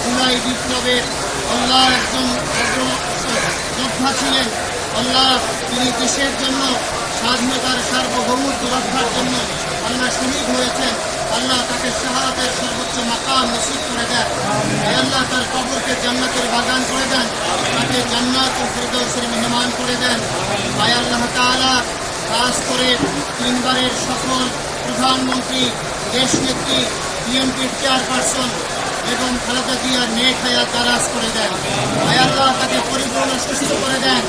জুলাই বিপ্লবের আল্লাহ একজন যোদ্ধা ছিলেন। আল্লাহ তিনি দেশের জন্য স্বাধীনতার সার্বভৌমত্ব রক্ষার জন্য আল্লাহ শহীদ হয়েছেন। আল্লাহ তাকে শাহাদাতের সর্বোচ্চ মাকাম নসিব করে দেন। আল্লাহ তার কবরকে জান্নাতের বাগান করে দেন, তাকে জান্নাতুল ফিরদাউসের মেহমান করে দেন। আয় আল্লাহ তাআলা খাস করে তিনবারের সফল প্রধানমন্ত্রী, দেশনেত্রী, বিএনপির চেয়ারপারসন এবং খালেদা জিয়ার নেক হায়াত দারাজ করে দেন। আয় আল্লাহ তাকে পরিপূর্ণ সুস্থ করে দেন,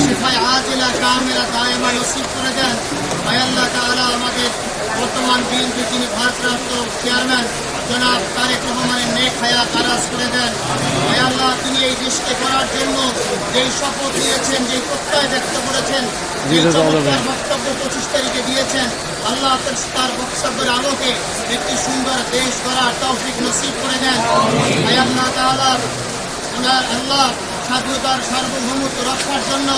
শিফায়ে আজিলা কামিলা দায়েমা নসিব করে দেন। আয় আল্লাহ তাআলা আমাদের বর্তমান বিএনপি যিনি ভারপ্রাপ্ত চেয়ারম্যান জনাব তারেক রহমানের নেক হায়াত দারাজ করে দেন। আয় আল্লাহ তিনি এই দেশকে করার জন্য যেই শপথ নিয়েছেন, যেই প্রত্যয় ব্যক্ত করেছেন, যে চমৎকার বক্তব্য 25 তারিখে দিয়েছেন, আল্লাহ তার বক্তব্যের আলোকে একটি সুন্দর দেশ গড়ার তৌফিক নসিব করে দেন। আয় আল্লাহ তাআলা আল্লাহ স্বাধীনতার সার্বভৌমত্ব রক্ষার জন্য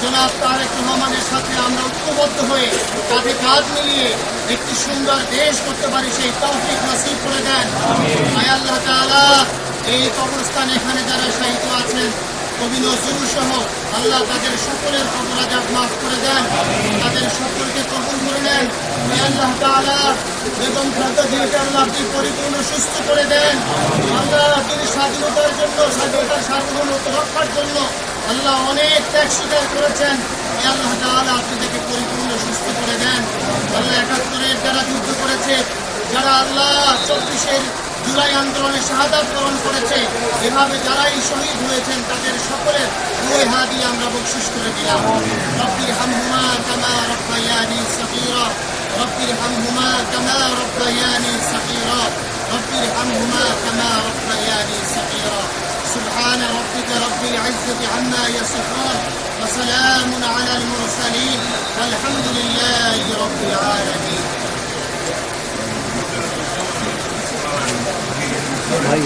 জনাব তারেক রহমানের সাথে আমরা ঐক্যবদ্ধ হয়ে কাঁধে কাঁধ মিলিয়ে একটি সুন্দর দেশ করতে পারি, সেই তৌফিক নসিব করে দেন। আয় আল্লাহ তাআলা এই কবরস্থানে এখানে যারা শায়িত আছেন কবি নজরুল সহ আল্লাহ তাদের সকলের কবর আযাব মাফ করে দেন, তাদের সকলকে কবুল করে নেন। আয় আল্লাহ তাআলা বেগম খালেদা জিয়াকে আল্লাহ আপনি পরিপূর্ণ সুস্থ করে দেন। আল্লাহ তিনি স্বাধীনতার জন্য, স্বাধীনতার সার্বভৌমত্ব রক্ষার জন্য আল্লাহ অনেক ত্যাগ স্বীকার করেছেন। আয় আল্লাহ তাআলা আপনি তাকে পরিপূর্ণ সুস্থ করে দেন। আল্লাহ ৭১-এর যারা যুদ্ধ করেছে, যারা আল্লাহ ২৪-এর জুলাই আন্দোলনে শাহাদাত বরণ করেছে, এভাবে যারাই শহীদ হয়েছেন তাদের সকলের দুই হাত দিয়ে আমরা বকশিশ করে দিলাম। রব্বির হামহুমা কামা রব্বায়ানি সগীরা, রব্বির হামহুমা কামা রব্বায়ানি সগীরা, রব্বির হামহুমা কামা রব্বায়ানি সগীরা। سبحان ربك رب العزة عما يصفون وسلام على المرسلين والحمد لله رب العالمين. भाई